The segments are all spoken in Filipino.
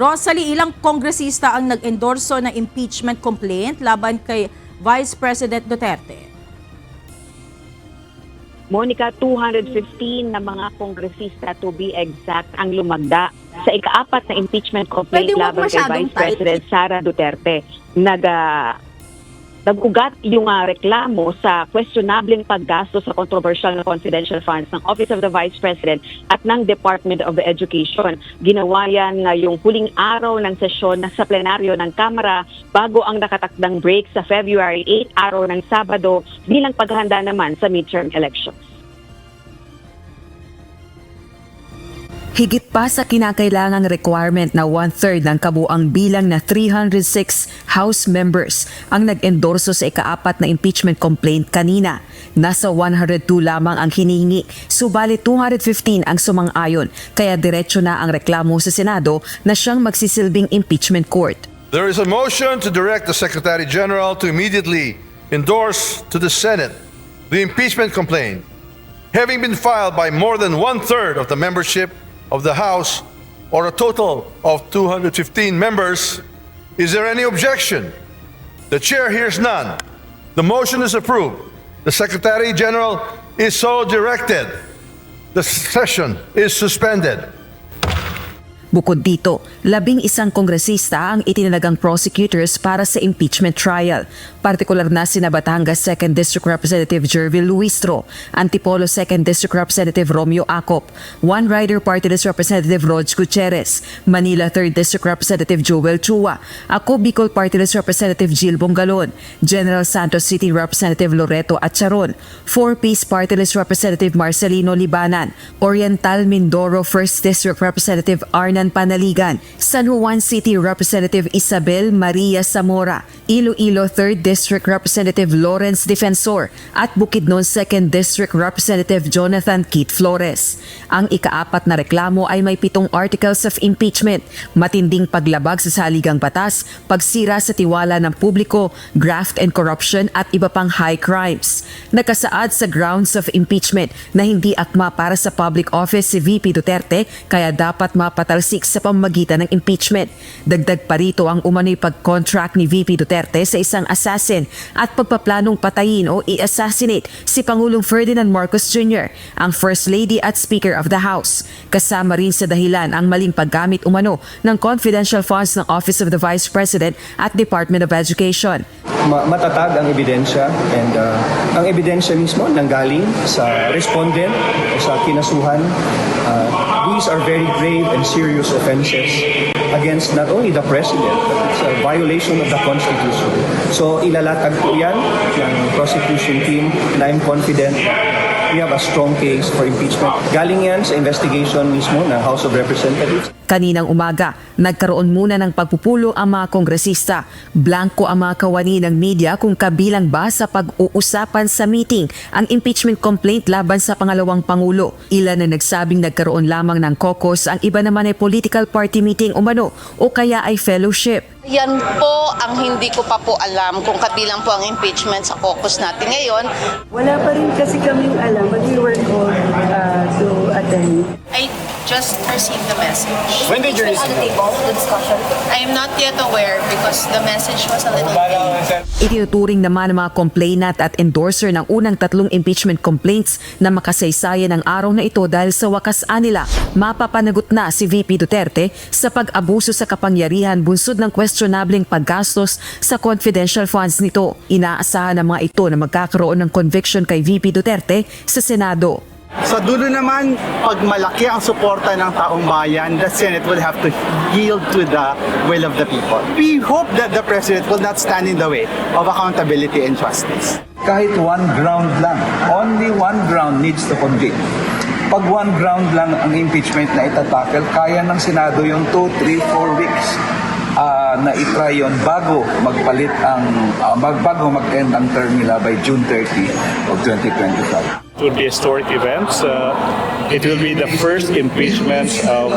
Rosalie, ilang kongresista ang nag-endorso ng impeachment complaint laban kay Vice President Duterte? Monica, 215 na mga kongresista to be exact ang lumagda sa ikaapat na impeachment complaint Pwede wag laban kay masyadong Vice President Sara Duterte. Nag-ugat yung reklamo sa questionableng paggasto sa controversial na confidential funds ng Office of the Vice President at ng Department of Education. Ginawa yan yung huling araw ng sesyon sa plenaryo ng Kamara bago ang nakatakdang break sa February 8, araw ng Sabado, bilang paghahanda naman sa midterm elections. Higit pa sa kinakailangang requirement na 1/3 ng kabuang bilang na 306 House members ang nag-endorso sa ikaapat na impeachment complaint kanina. Nasa 102 lamang ang hinihingi, subalit 215 ang sumang-ayon, kaya diretso na ang reklamo sa Senado na siyang magsisilbing impeachment court. There is a motion to direct the Secretary General to immediately endorse to the Senate the impeachment complaint, having been filed by more than 1/3 of the membership of the House, or a total of 215 members. Is there any objection? The chair hears none. The motion is approved. The Secretary General is so directed. The session is suspended. Bukod dito, 11 kongresista ang itinalagang prosecutors para sa impeachment trial. Partikular na sina Batangas 2nd District Representative Jervil Luistro, Antipolo 2nd District Representative Romeo Acop, One Rider Party List Representative Rog Gutierrez, Manila 3rd District Representative Joel Chua, Ako Bicol Party List Representative Jill Bongalon, General Santos City Representative Loreto Atcharon, 4-Piece Party List Representative Marcelino Libanan, Oriental Mindoro 1st District Representative Arnan Panaligan, San Juan City Representative Isabel Maria Zamora, Iloilo 3rd District Representative Lawrence Defensor at Bukidnon 2nd District Representative Jonathan Keith Flores. Ang ikaapat na reklamo ay may 7 articles of impeachment, matinding paglabag sa saligang batas, pagsira sa tiwala ng publiko, graft and corruption at iba pang high crimes. Nakasaad sa grounds of impeachment na hindi akma para sa public office si VP Duterte, kaya dapat mapatalsik sa pamamagitan ng impeachment. Dagdag pa rito ang umano'y pag-contract ni VP Duterte sa isang assassin at pagpaplanong patayin o i-assassinate si Pangulong Ferdinand Marcos Jr., ang First Lady at Speaker of the House. Kasama rin sa dahilan ang maling paggamit umano ng confidential funds ng Office of the Vice President at Department of Education. Matatag ang ebidensya, and ang ebidensya mismo nanggaling sa respondent o sa kinasuhan. These are very grave and serious offenses against not only the President, but it's a violation of the Constitution. So ilalatag po yan ng prosecution team, and I'm confident we have a strong case for impeachment. Galing yan sa investigation mismo ng House of Representatives. Kaninang umaga, nagkaroon muna ng pagpupulo ang mga kongresista. Blanco ang mga kawani ng media kung kabilang ba sa pag-uusapan sa meeting ang impeachment complaint laban sa pangalawang Pangulo. Ilan na nagsabing nagkaroon lamang ng caucus, ang iba naman ay political party meeting umano o kaya ay fellowship. Yan po ang hindi ko pa po alam kung kabilang po ang impeachment sa caucus natin ngayon. Wala pa rin kasi kaming alam, but we were called to attend. I just received the message. When did you receive it? I am not yet aware because the message was a little vague. Itinuturing naman ng mga complainant at endorser ng unang 3 impeachment complaints na makasaysayan ng araw na ito dahil sa wakas nila, mapapanagot na si VP Duterte sa pag-abuso sa kapangyarihan bunsod ng questionableng paggastos sa confidential funds nito. Inaasahan ng mga ito na magkakaroon ng conviction kay VP Duterte sa Senado. Sa dulo naman, pag malaki ang suporta ng taong bayan, the Senate will have to yield to the will of the people. We hope that the President will not stand in the way of accountability and justice. Kahit one ground lang, only one ground needs to convict. Pag one ground lang ang impeachment na itatackle, kaya ng Senado yung 2, 3, 4 weeks na itry yun bago magpalit ang bago mag-end ang term nila by June 30 of 2025. It will be historic events. It will be the first impeachment of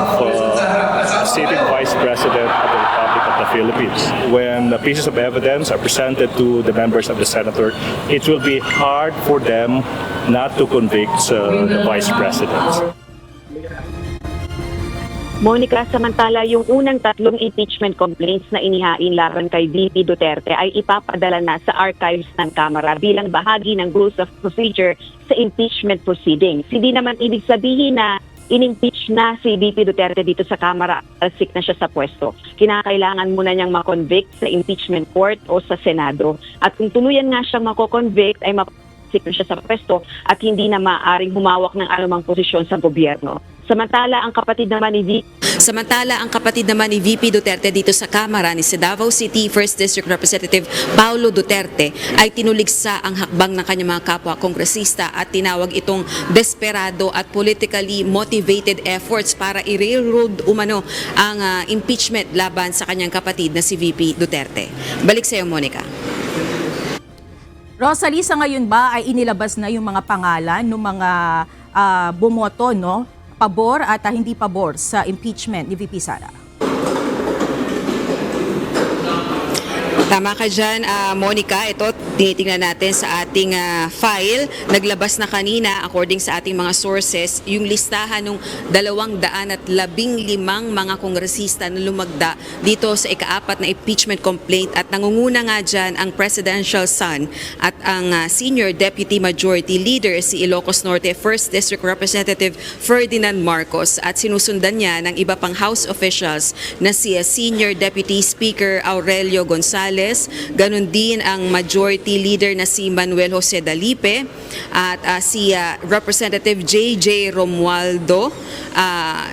sitting Vice President of the Republic of the Philippines. When the pieces of evidence are presented to the members of the Senate, it will be hard for them not to convict the Vice President. Monica, samantala yung unang 3 impeachment complaints na inihain laban kay VP Duterte ay ipapadala na sa archives ng Kamara bilang bahagi ng rules of procedure sa impeachment proceedings. Hindi naman ibig sabihin na in-impeach na si VP Duterte dito sa Kamara, sick na siya sa pwesto. Kinakailangan muna niyang makonvict sa impeachment court o sa Senado. At kung tuluyan nga siyang makoconvict ay sick na siya sa pwesto at hindi na maaaring humawak ng anumang posisyon sa gobyerno. Samantala, ang kapatid naman ni VP Duterte dito sa Kamara ni sa Davao City 1st District Representative Paulo Duterte ay tinuligsa ang hakbang ng kanyang mga kapwa kongresista at tinawag itong desperado at politically motivated efforts para i-railroad umano ang impeachment laban sa kanyang kapatid na si VP Duterte. Balik sa iyo, Monica. Rosalie, sa ngayon ba ay inilabas na yung mga pangalan ng mga bumoto, no? Pabor at hindi pabor sa impeachment ni VP Sara? Tama ka dyan, Monica. Ito, tinitingnan natin sa ating file. Naglabas na kanina, according sa ating mga sources, yung listahan ng 215 mga kongresista na lumagda dito sa ika-4 na impeachment complaint at nangunguna nga dyan ang presidential son at ang Senior Deputy Majority Leader si Ilocos Norte 1st District Representative Ferdinand Marcos at sinusundan niya ng iba pang House officials na si Senior Deputy Speaker Aurelio Gonzales, ganun din ang Majority Leader na si Manuel Jose Dalipe at si Representative JJ Romualdo,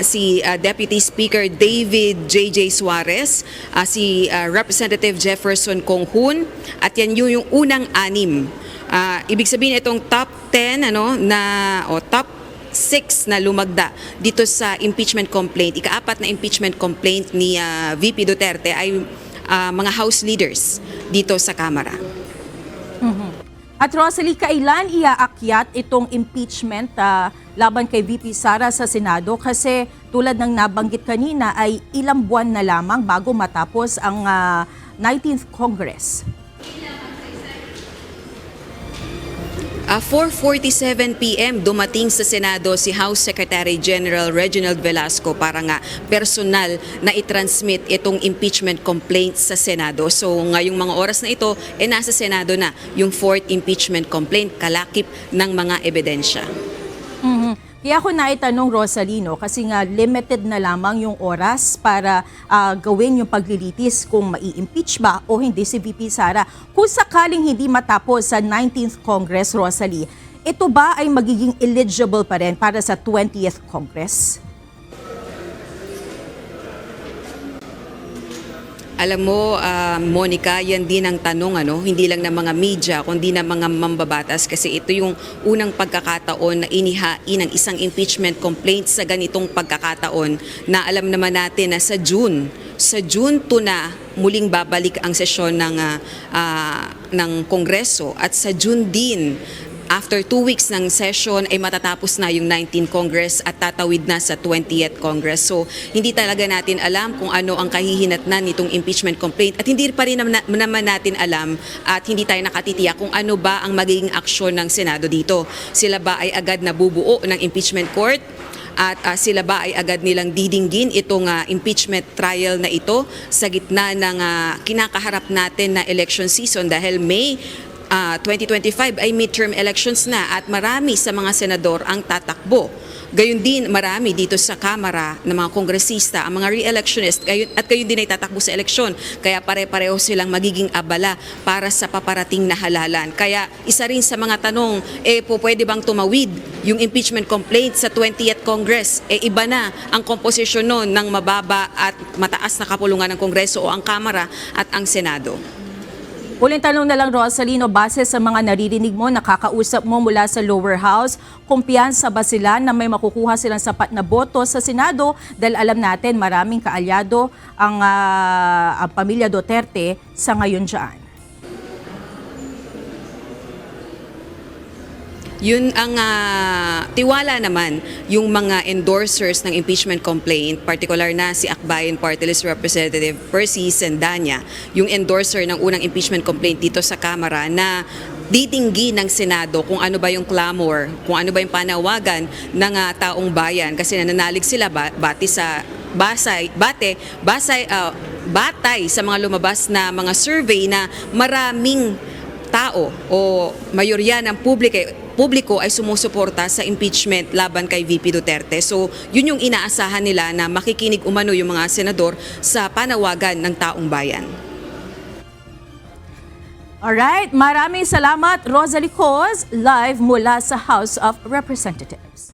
si Deputy Speaker David JJ Suarez, si Representative Jefferson Conghun, at yan yung unang 6. Ibig sabihin itong top 10 top 6 na lumagda dito sa impeachment complaint. Ika-4 na impeachment complaint ni VP Duterte ay mga House leaders dito sa Kamara. At Rosalie, kailan iaakyat itong impeachment laban kay VP Sara sa Senado? Kasi tulad ng nabanggit kanina ay ilang buwan na lamang bago matapos ang 19th Congress. 4:47 p.m. dumating sa Senado si House Secretary General Reginald Velasco para nga personal na i-transmit itong impeachment complaint sa Senado. So ngayong mga oras na ito, nasa Senado na yung 4th impeachment complaint, kalakip ng mga ebidensya. Kaya ako naitanong, Rosalino, kasi nga limited na lamang yung oras para gawin yung paglilitis kung mai-impeach ba o hindi si VP Sara. Kung sakaling hindi matapos sa 19th Congress, Rosalie, ito ba ay magiging eligible pa rin para sa 20th Congress? Alam mo, Monica, yan din ang tanong, hindi lang ng mga media, kundi ng mga mambabatas kasi ito yung unang pagkakataon na inihain ng isang impeachment complaint sa ganitong pagkakataon na alam naman natin na sa June 2 na muling babalik ang sesyon ng Kongreso at sa June din, after 2 weeks ng session ay matatapos na yung 19th Congress at tatawid na sa 20th Congress. So hindi talaga natin alam kung ano ang kahihinatnan nitong impeachment complaint at hindi pa rin naman natin alam at hindi tayo nakatitiyak kung ano ba ang magiging aksyon ng Senado dito. Sila ba ay agad na bubuo ng impeachment court? At sila ba ay agad nilang didinggin itong impeachment trial na ito sa gitna ng kinakaharap natin na election season dahil May 2025 ay midterm elections na at marami sa mga senador ang tatakbo. Gayon din marami dito sa Kamara ng mga kongresista, ang mga re-electionist at gayon din ay tatakbo sa eleksyon. Kaya pare-pareho silang magiging abala para sa paparating na halalan. Kaya isa rin sa mga tanong, pwede bang tumawid yung impeachment complaint sa 20th Congress? Iba na ang komposisyon nun ng mababa at mataas na kapulungan ng Kongreso o ang Kamara at ang Senado. Uling tanong na lang, Rosalino, base sa mga naririnig mo, nakakausap mo mula sa lower house, kumpiyansa ba sila na may makukuha silang sapat na boto sa Senado? Dahil alam natin maraming kaalyado ang pamilya Duterte sa ngayon dyan. Yun ang tiwala naman yung mga endorsers ng impeachment complaint, particular na si Akbayan Party List Representative Percy Sendanya, yung endorser ng unang impeachment complaint dito sa Kamara na ditinggi ng Senado kung ano ba yung clamor, kung ano ba yung panawagan ng taong bayan kasi nananalig sila bati sa batay sa mga lumabas na mga survey na maraming tao o mayorya ng publiko ay sumusuporta sa impeachment laban kay VP Duterte. So, yun yung inaasahan nila na makikinig umano yung mga senador sa panawagan ng taong bayan. Alright, maraming salamat Rosalie Coz, live mula sa House of Representatives.